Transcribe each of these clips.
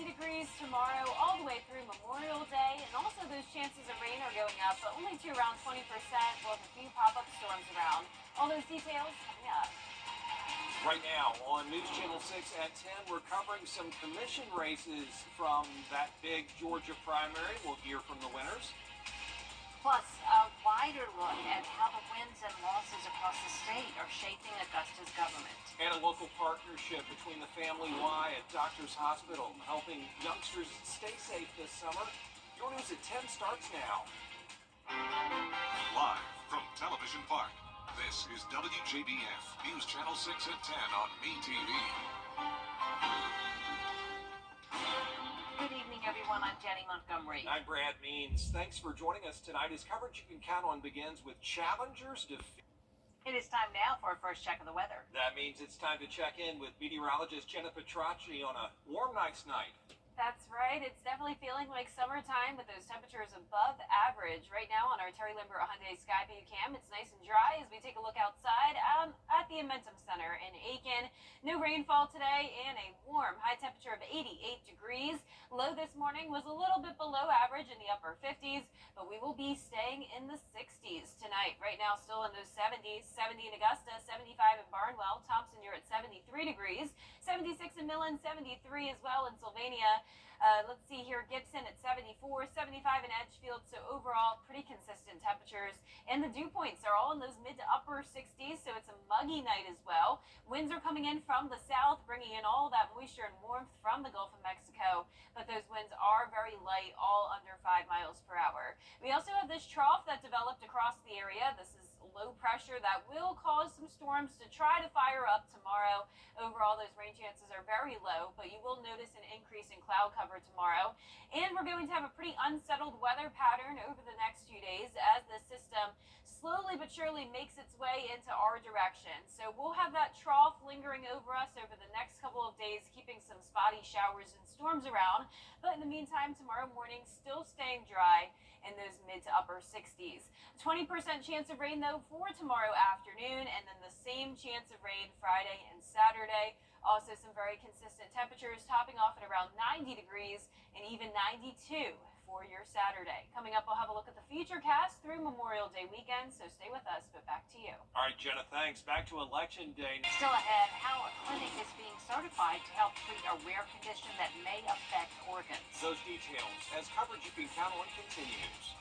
degrees tomorrow all the way through Memorial Day, and also those chances of rain are going up, but only to around 20%. We'll have a few pop-up storms around. All those details coming up. Right now on News Channel 6 at 10, we're covering some commission races from that big Georgia primary. We'll hear from the winners. Plus, a wider look at how the wins and losses across the state are shaping Augusta's government. And a local partnership between the Family Y at Doctors Hospital, helping youngsters stay safe this summer. Your News at 10 starts now. Live from Television Park, this is WJBF News Channel 6 at 10 on MeTV. Good evening, everyone. I'm Jenny Montgomery. I'm Brad Means. Thanks for joining us tonight as coverage you can count on begins with Challengers defeat. It is time now for our first check of the weather. That means it's time to check in with meteorologist Jenna Petracci on a warm, nice night. That's right. It's definitely feeling like summertime with those temperatures above average. Right now on our Terry Limber Hyundai Skyview cam, it's nice and dry as we take a look outside at the Amentum Center in Aiken. No rainfall today and a warm high temperature of 88 degrees. Low this morning was a little bit below average in the upper 50s, but we will be staying in the 60s tonight. Right now still in those 70s, 70 in Augusta, 75 in Barnwell. Thompson, you're at 73 degrees, 76 in Millen, 73 as well in Sylvania. Let's see here, Gibson at 74, 75 in Edgefield, so overall pretty consistent temperatures. And the dew points are all in those mid to upper 60s, so it's a muggy night as well. Winds are coming in from the south, bringing in all that moisture and warmth from the Gulf of Mexico, but those winds are very light, all under 5 miles per hour. We also have this trough that developed across the area. This is low pressure that will cause some storms to try to fire up tomorrow. Overall, those rain chances are very low, but you will notice an increase in cloud cover tomorrow. And we're going to have a pretty unsettled weather pattern over the next few days as the system slowly but surely makes its way into our direction. So we'll have that trough lingering over us over the next couple of days, keeping some spotty showers and storms around. But in the meantime, tomorrow morning, still staying dry in those mid to upper 60s. 20% chance of rain, though, for tomorrow afternoon, and then the same chance of rain Friday and Saturday. Also some very consistent temperatures, topping off at around 90 degrees and even 92 for your Saturday. Coming up, we'll have a look at the Futurecast through Memorial Day weekend, so stay with us, but back to you. All right, Jenna, thanks. Back to Election Day. Still ahead, how a clinic is being certified to help treat a rare condition that may affect organs. Those details as coverage you can count on continues.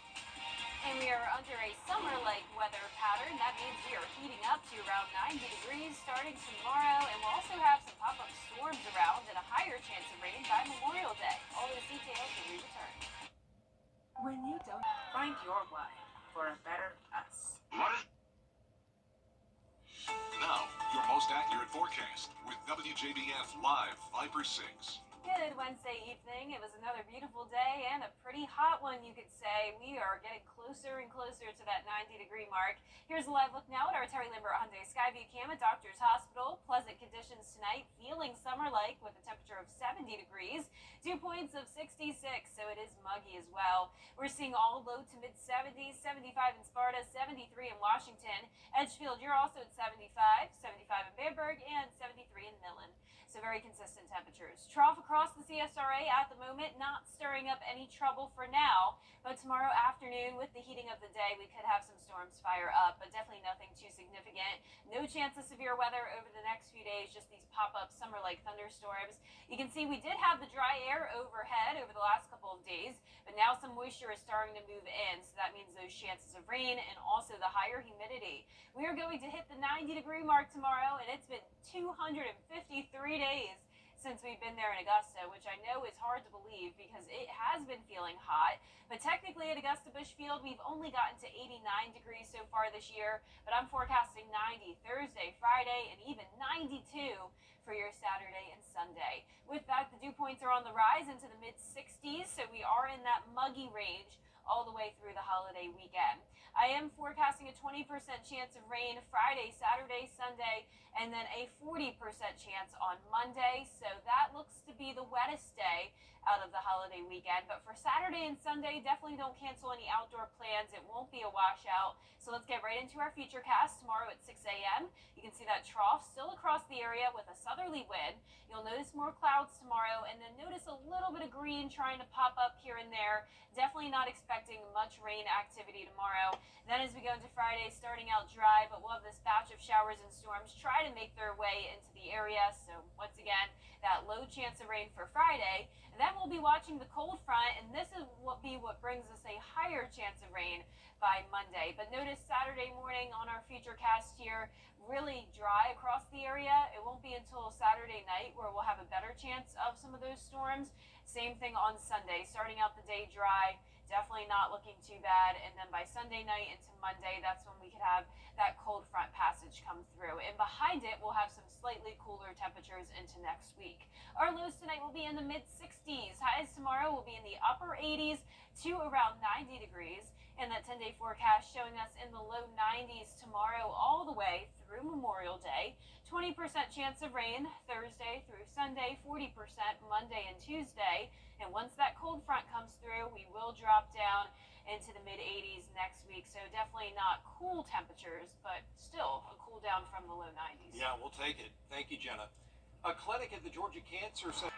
And we are under a summer-like weather pattern. That means we are heating up to around 90 degrees starting tomorrow, and we'll also have some pop-up storms around and a higher chance of rain by Memorial Day. All those details when we return. When you don't find your why for a better us. Now, your most accurate forecast with WJBF Live Viper 6. Good Wednesday evening. It was another beautiful day and a pretty hot one, you could say. We are getting closer and closer to that 90-degree mark. Here's a live look now at our Terry Limber Hyundai Skyview cam at Doctors Hospital. Pleasant conditions tonight, feeling summer-like with a temperature of 70 degrees. Dew points of 66, so it is muggy as well. We're seeing all low to mid-70s, 75 in Sparta, 73 in Washington. Edgefield, you're also at 75, 75 in Bamberg, and 73 in Millen. So very consistent temperatures. Trough across the CSRA at the moment, not stirring up any trouble for now. But tomorrow afternoon, with the heating of the day, we could have some storms fire up, but definitely nothing too significant. No chance of severe weather over the next few days, just these pop-up summer-like thunderstorms. You can see we did have the dry air overhead over the last couple of days, but now some moisture is starting to move in, so that means those chances of rain and also the higher humidity. We are going to hit the 90-degree mark tomorrow, and it's been 253 days since we've been there in Augusta, which I know is hard to believe because it has been feeling hot. But technically at Augusta Bushfield, we've only gotten to 89 degrees so far this year, but I'm forecasting 90 Thursday, Friday, and even 92 for your Saturday and Sunday. With that, the dew points are on the rise into the mid-60s, so we are in that muggy range all the way through the holiday weekend. I am forecasting a 20% chance of rain Friday, Saturday, Sunday, and then a 40% chance on Monday. So that looks to be the wettest day out of the holiday weekend. But for Saturday and Sunday, definitely don't cancel any outdoor plans. It won't be a washout. So let's get right into our Futurecast tomorrow at 6 a.m. You can see that trough still across the area with a southerly wind. You'll notice more clouds tomorrow, and then notice a little little bit of green trying to pop up here and there. Definitely not expecting much rain activity tomorrow. Then as we go into Friday, starting out dry, but we'll have this batch of showers and storms try to make their way into the area. So once again, that low chance of rain for Friday. And then we'll be watching the cold front, and this is what brings us a higher chance of rain by Monday. But notice Saturday morning on our futurecast here, really dry across the area. It won't be until Saturday night where we'll have a better chance of some of those storms. Same thing on Sunday, starting out the day dry, definitely not looking too bad. And then by Sunday night into Monday, that's when we could have that cold front passage come through. And behind it, we'll have some slightly cooler temperatures into next week. Our lows tonight will be in the mid-60s. Highs tomorrow will be in the upper 80s to around 90 degrees. And that 10-day forecast showing us in the low 90s tomorrow all the way through Memorial Day. 20% chance of rain Thursday through Sunday, 40% Monday and Tuesday. And once that cold front comes through, we will drop down into the mid-80s next week. So definitely not cool temperatures, but still a cool down from the low 90s. Yeah, we'll take it. Thank you, Jenna. A clinic at the Georgia Cancer Center.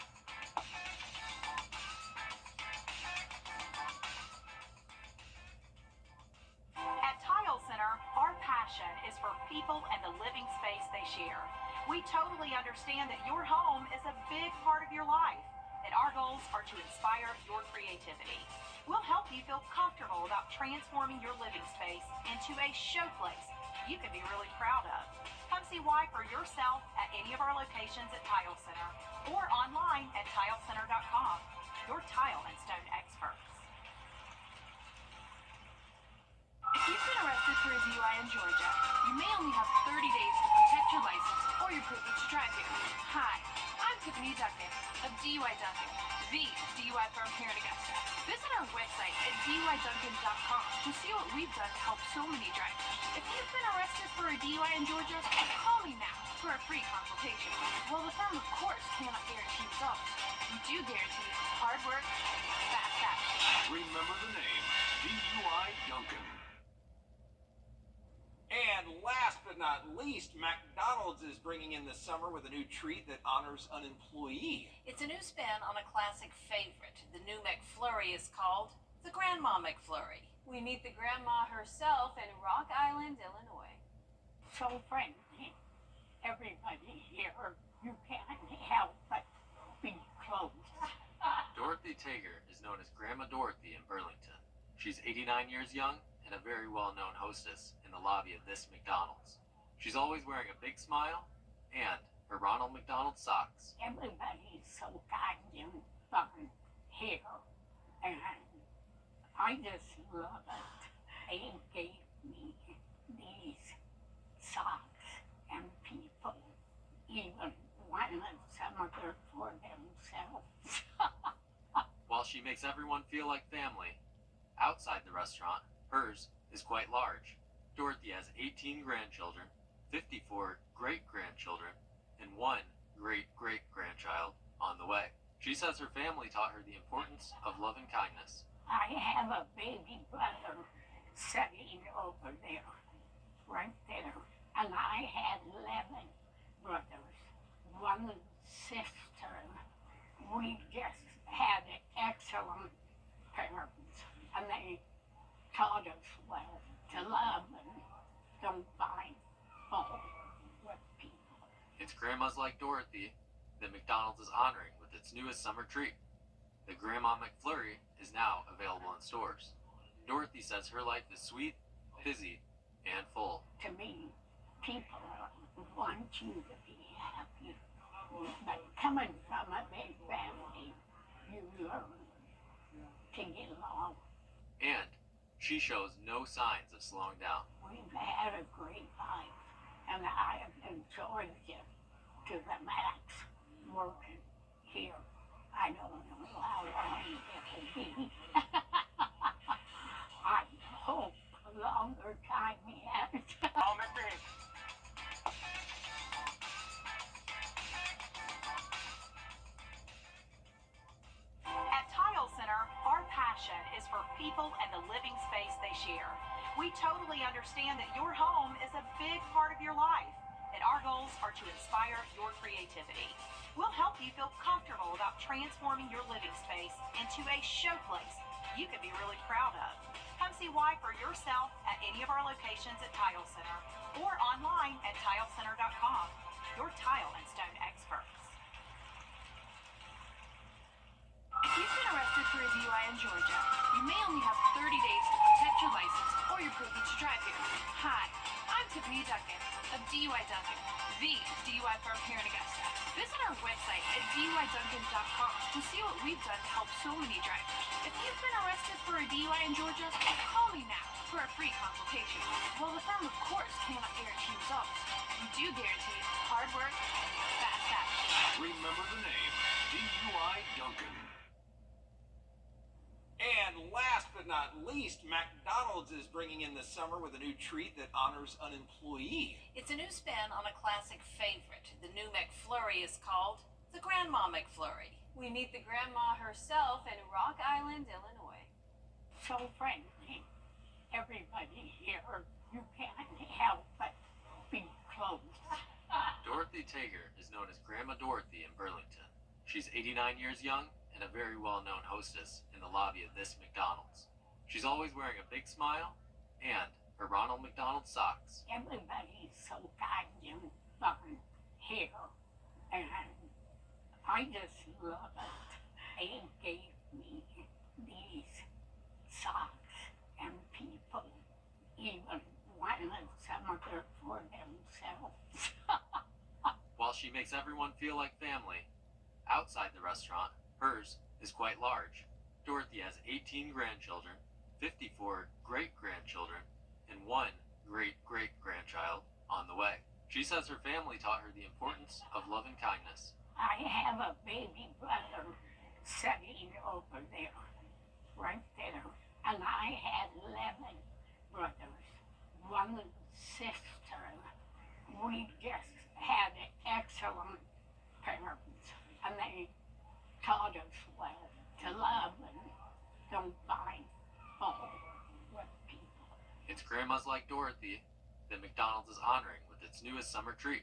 At Tile Center, our passion is for people and the living space they share. We totally understand that your home is a big part of your life, and our goals are to inspire your creativity. We'll help you feel comfortable about transforming your living space into a showplace you can be really proud of. Come see why for yourself at any of our locations at Tile Center or online at tilecenter.com. Your tile and stone experts. If you've been arrested for a DUI in Georgia, you may only have 30 days to protect your license or your privilege to drive here. Hi, I'm Tiffany Duncan of DUI Duncan, the DUI firm here in Augusta. Visit our website at DUIDuncan.com to see what we've done to help so many drivers. If you've been arrested for a DUI in Georgia, call me now for a free consultation. While the firm, of course, cannot guarantee results, we do guarantee hard work, fast action. Remember the name, DUI Duncan. And last but not least, McDonald's is bringing in the summer with a new treat that honors an employee. It's a new spin on a classic favorite. The new McFlurry is called the Grandma McFlurry. We meet the grandma herself in Rock Island, Illinois. So friendly. Everybody here, you can't help but be close. Dorothy Tager is known as Grandma Dorothy in Burlington. She's 89 years young and a very well-known hostess in the lobby of this McDonald's. She's always wearing a big smile and her Ronald McDonald socks. Everybody's so kind and fun here, and I just love it. They gave me these socks, and people even wanted some of it for themselves. While she makes everyone feel like family, outside the restaurant, hers is quite large. Dorothy has 18 grandchildren, 54 great-grandchildren, and 1 great-great-grandchild on the way. She says her family taught her the importance of love and kindness. I have a baby brother sitting over there, right there, and I had 11 brothers, 1 sister. We just had excellent parents, and they taught us well to love and don't find fault with people. It's grandmas like Dorothy that McDonald's is honoring with its newest summer treat. The Grandma McFlurry is now available in stores. Dorothy says her life is sweet, busy, and full. To me, people want you to be happy, but coming from a big family, you learn to get along. And she shows no signs of slowing down. We've had a great life, and I have enjoyed it to the max working here. I don't know how long it will be. I hope a longer time yet. Oh, Mr. Hicks. At Tile Center, our passion is for people and the living space they share. We totally understand that your home is a big part of your life, and our goals are to inspire your creativity. We'll help you feel comfortable about transforming your living space into a showplace you can be really proud of. Come see why for yourself at any of our locations at Tile Center or online at tilecenter.com. Your tile and stone experts. If you've been arrested for a DUI in Georgia, you may only have 30 days to protect your license or your privilege to drive here. Hi, I'm Tiffany Duncan of DUI Duncan, the DUI firm here in Augusta. Visit our website at DUIDuncan.com to see what we've done to help so many drivers. If you've been arrested for a DUI in Georgia, call me now for a free consultation. While the firm, of course, cannot guarantee results, we do guarantee hard work and fast action. Remember the name, DUI Duncan. And last but not least, McDonald's is bringing in this summer with a new treat that honors an employee. It's a new spin on a classic favorite. The new McFlurry is called the Grandma McFlurry. We meet the grandma herself in Rock Island, Illinois. So friendly. Everybody here, you can't help but be close. Dorothy Tager is known as Grandma Dorothy in Burlington. She's 89 years young and a very well-known hostess in the lobby of this McDonald's. She's always wearing a big smile and her Ronald McDonald socks. Everybody's so kind and fun here, and I just love it. They gave me these socks, and people even wanted some of it for themselves. While she makes everyone feel like family, outside the restaurant, hers is quite large. Dorothy has 18 grandchildren, 54 great-grandchildren, and 1 great-great-grandchild on the way. She says her family taught her the importance of love and kindness. I have a baby brother sitting over there, right there, and I had 11 brothers, 1 sister. We just had excellent parents, and they taught us well to love and don't find fault with people. It's grandmas like Dorothy that McDonald's is honoring with its newest summer treat.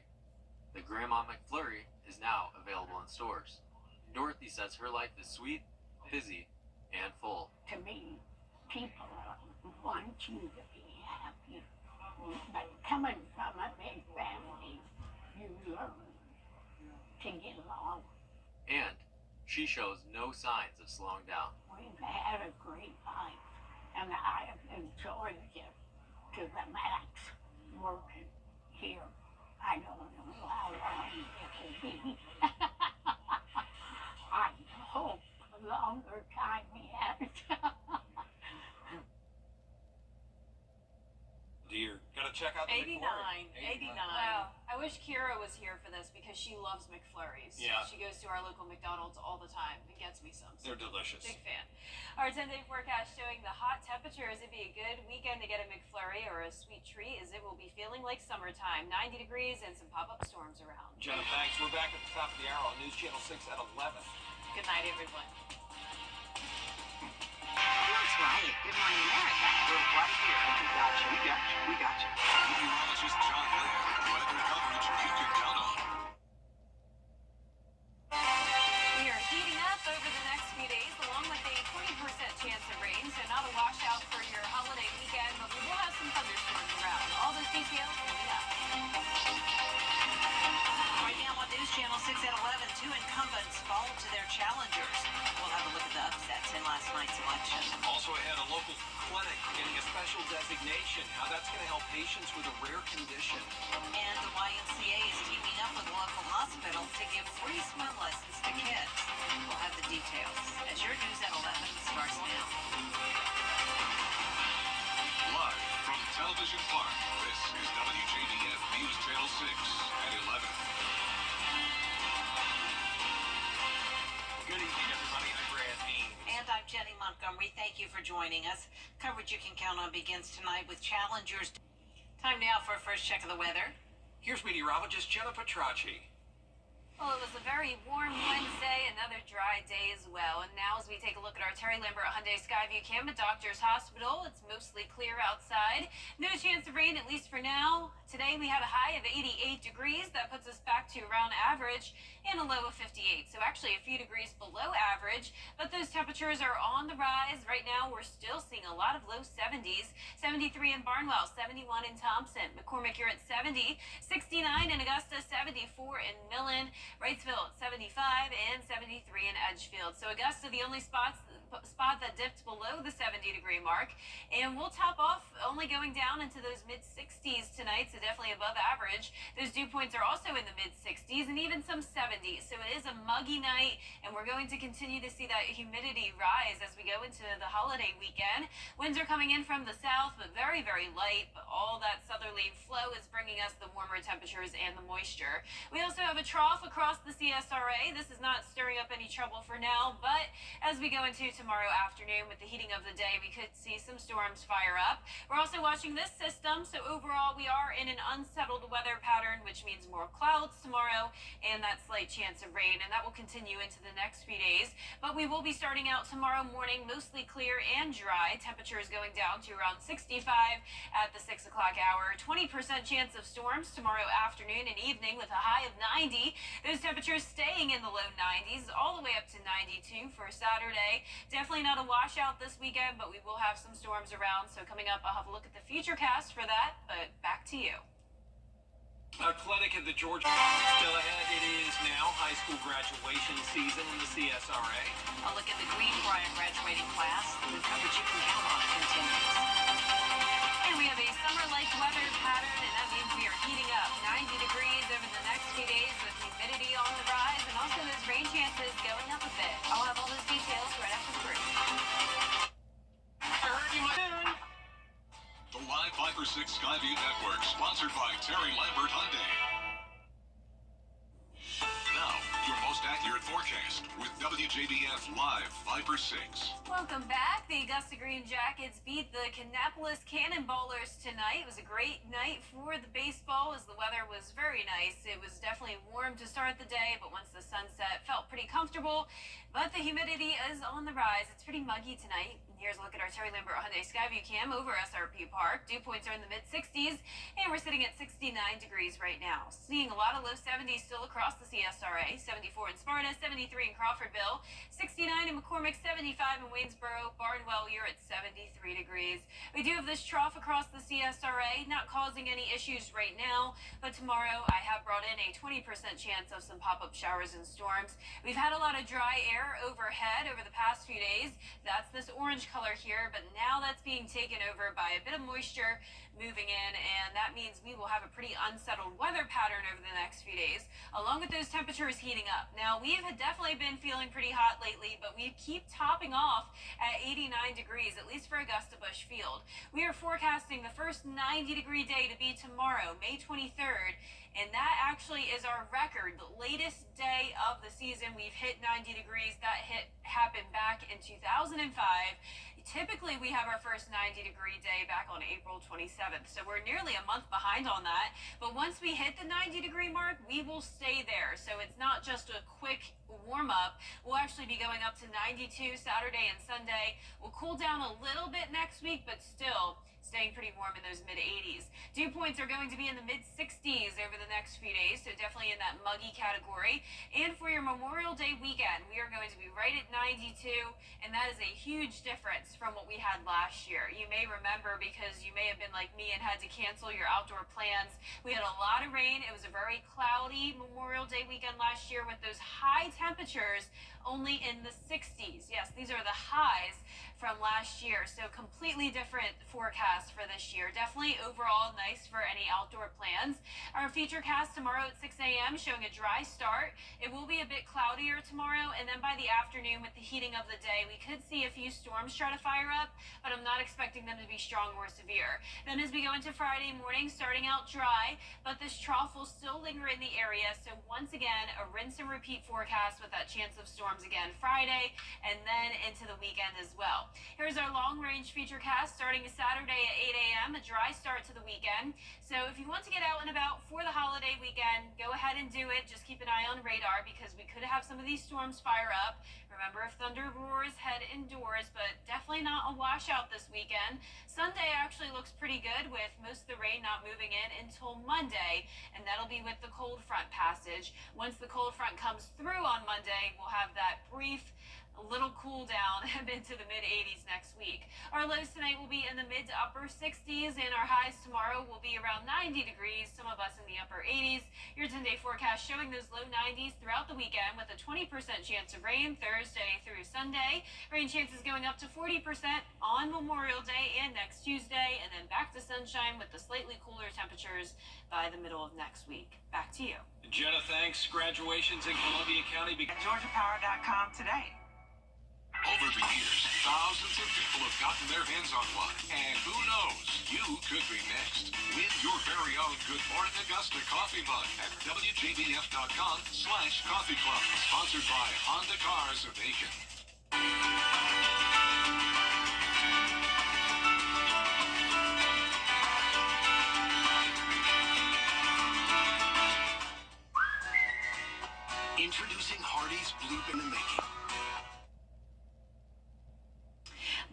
The Grandma McFlurry is now available in stores. Dorothy says her life is sweet, busy, and full. To me, people want you to be happy, but coming from a big family, you learn to get along. And she shows no signs of slowing down. We've had a great life, and I have enjoyed it to the max working here. I don't know how long it will be. I hope a longer time yet. Dear, gotta check out the 89. Wow. I wish Kira was here for this because she loves McFlurries. Yeah. She goes to our local McDonald's all the time and gets me some. They're delicious. Big fan. Our 10-day forecast showing the hot temperatures. It'd be a good weekend to get a McFlurry or a sweet treat, as it will be feeling like summertime. 90 degrees and some pop-up storms around. Jenna, thanks. We're back at the top of the hour on News Channel 6 at 11. Good night, everyone. That's right. Good morning, America. We're right here. We got you. We got you. We got you. Meteorologist John Laird. Weather coverage you can count on. We are heating up over the next few days, along with a 20% chance of rain, so not a washout for your holiday weekend, but we will have some thunderstorms around. All those details coming up. Right now on News Channel 6 at 11, 2 incumbents fall to their challengers. We'll have a look at the upsets in last night's election. Also ahead, a local clinic getting a special designation. How that's going to help patients with a rare condition. And the YMCA is teaming up with a local hospital to give free swim lessons to kids. We'll have the details as your News at 11 starts now. Live from Television Park, this is WJBF News Channel 6 at 11. Good evening, everybody. I'm Brad Means. And I'm Jenny Montgomery. Thank you for joining us. Coverage you can count on begins tonight with challengers. Time now for a first check of the weather. Here's meteorologist Jenna Petracci. Well, it was a very warm Wednesday, another dry day as well. And now as we take a look at our Terry Lambert Hyundai Skyview Cam at Doctor's Hospital, it's mostly clear outside. No chance of rain, at least for now. Today we had a high of 88 degrees. That puts us back to around average and a low of 58. So actually a few degrees below average, but those temperatures are on the rise. Right now we're still seeing a lot of low 70s. 73 in Barnwell, 71 in Thompson. McCormick, you're at 70. 69 in Augusta, 74 in Millen. Wrightsville at 75 and 73 in Edgefield. So Augusta, the only spot that dipped below the 70-degree mark. And we'll top off only going down into those mid-60s tonight, so definitely above average. Those dew points are also in the mid-60s and even some 70s. So it is a muggy night, and we're going to continue to see that humidity rise as we go into the holiday weekend. Winds are coming in from the south, but very, very light. But all that southerly flow is bringing us the warmer temperatures and the moisture. We also have a trough across the CSRA. This is not stirring up any trouble for now, but as we go into tomorrow afternoon with the heating of the day, we could see some storms fire up. We're also watching this system, so overall we are in an unsettled weather pattern, which means more clouds tomorrow and that slight chance of rain, and that will continue into the next few days. But we will be starting out tomorrow morning mostly clear and dry. Temperatures going down to around 65 at the 6 o'clock hour. 20% chance of storms tomorrow afternoon and evening with a high of 90. Those temperatures staying in the low 90s all the way up to 92 for Saturday. Definitely not a washout this weekend, but we will have some storms around. So coming up, I'll have a look at the futurecast for that, but back to you. A clinic at the Georgia still ahead. It is now high school graduation season in the CSRA. A look at the Greenbrier graduating class. The coverage you can count on continues. And we have a summer-like weather pattern, and that means we are heating up. 90 degrees over the next few days with humidity on the rise, and also those rain chances going up a bit. I'll have all those details right after the break. The Live 5/6 Skyview Network, sponsored by Terry Lambert Hyundai. Now, your most accurate forecast with WJBF Live 5/6. Welcome back. The Augusta Green Jackets beat the Kannapolis Cannonballers tonight. It was a great night for the baseball as the weather was very nice. It was definitely warm to start the day, but once the sun set, felt pretty comfortable. But the humidity is on the rise. It's pretty muggy tonight. Here's a look at our Terry Lambert Hyundai Skyview Cam over SRP Park. Dew points are in the mid-60s, and we're sitting at 69 degrees right now. Seeing a lot of low 70s still across the CSRA. 74 in Sparta, 73 in Crawfordville, 69 in McCormick, 75 in Waynesboro. Barnwell, you're at 73 degrees. We do have this trough across the CSRA, not causing any issues right now, but tomorrow I have brought in a 20% chance of some pop-up showers and storms. We've had a lot of dry air overhead over the past few days. That's this orange color here, but now that's being taken over by a bit of moisture moving in, and that means we will have a pretty unsettled weather pattern over the next few days, along with those temperatures heating up. Now, we have definitely been feeling pretty hot lately, but we keep topping off at 89 degrees, at least for Augusta Busch Field. We are forecasting the first 90-degree day to be tomorrow, May 23rd, and that actually is our record. The latest day of the season, we've hit 90 degrees. That happened back in 2005. Typically, we have our first 90-degree day back on April 27th, so we're nearly a month behind on that. But once we hit the 90-degree mark, we will stay there. So it's not just a quick warm-up. We'll actually be going up to 92 Saturday and Sunday. We'll cool down a little bit next week, but still staying pretty warm in those mid-80s. Dew points are going to be in the mid-60s over the next few days, so definitely in that muggy category. And for your Memorial Day weekend, we are going to be right at 92, and that is a huge difference from what we had last year. You may remember, because you may have been like me and had to cancel your outdoor plans. We had a lot of rain. It was a very cloudy Memorial Day weekend last year with those high temperatures only in the 60s. Yes, these are the highs from last year, so completely different forecast for this year. Definitely overall nice for any outdoor plans. Our feature cast tomorrow at 6 a.m. showing a dry start. It will be a bit cloudier tomorrow, and then by the afternoon with the heating of the day, we could see a few storms try to fire up, but I'm not expecting them to be strong or severe. Then as we go into Friday morning, starting out dry, but this trough will still linger in the area, so once again, a rinse and repeat forecast with that chance of storms again Friday, and then into the weekend as well. Here's our long-range futurecast starting Saturday at 8 a.m., a dry start to the weekend. So if you want to get out and about for the holiday weekend, go ahead and do it. Just keep an eye on radar because we could have some of these storms fire up. Remember, if thunder roars, head indoors, but definitely not a washout this weekend. Sunday actually looks pretty good with most of the rain not moving in until Monday, and that'll be with the cold front passage. Once the cold front comes through on Monday, we'll have that brief little cool down into the mid 80s next week. Our lows tonight will be in the mid to upper 60s, and our highs tomorrow will be around 90 degrees, some of us in the upper 80s. Your 10-day forecast showing those low 90s throughout the weekend with a 20% chance of rain Thursday through Sunday. Rain chances going up to 40% on Memorial Day and next Tuesday, and then back to sunshine with the slightly cooler temperatures by the middle of next week. Back to you. Jenna, thanks. Graduations in Columbia County. At GeorgiaPower.com today. Over the years, thousands of people have gotten their hands on one. And who knows, you could be next. Win your very own Good Morning Augusta coffee mug at WJBF.com/coffee club. Sponsored by Honda Cars of Aiken. Introducing Hardy's Bloop in the Making.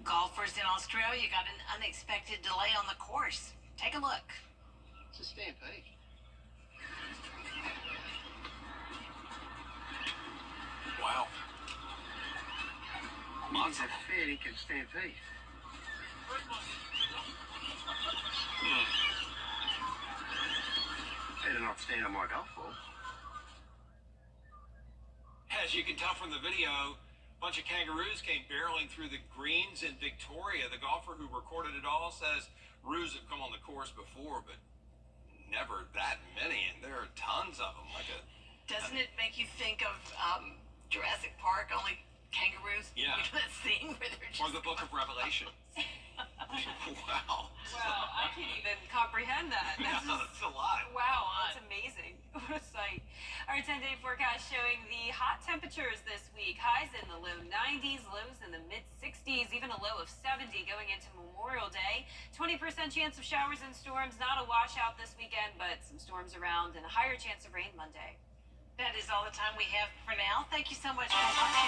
Golfers in Australia got an unexpected delay on the course. Take a look. It's a stampede. Wow. He's a fair income stampede. Better not stand on my golf ball. As you can tell from the video, a bunch of kangaroos came barreling through the greens in Victoria. The golfer who recorded it all says roos have come on the course before, but never that many, and there are tons of them. Doesn't it make you think of Jurassic Park, only kangaroos? Yeah. You know that scene where they're just... Or the Book of Revelation. Wow. Wow, I can't even comprehend that. That's a lot. Wow, that's amazing. What a sight. Our 10-day forecast showing the hot temperatures this week. Highs in the low 90s, lows in the mid 60s, even a low of 70 going into Memorial Day. 20% chance of showers and storms. Not a washout this weekend, but some storms around and a higher chance of rain Monday. That is all the time we have for now. Thank you so much for watching.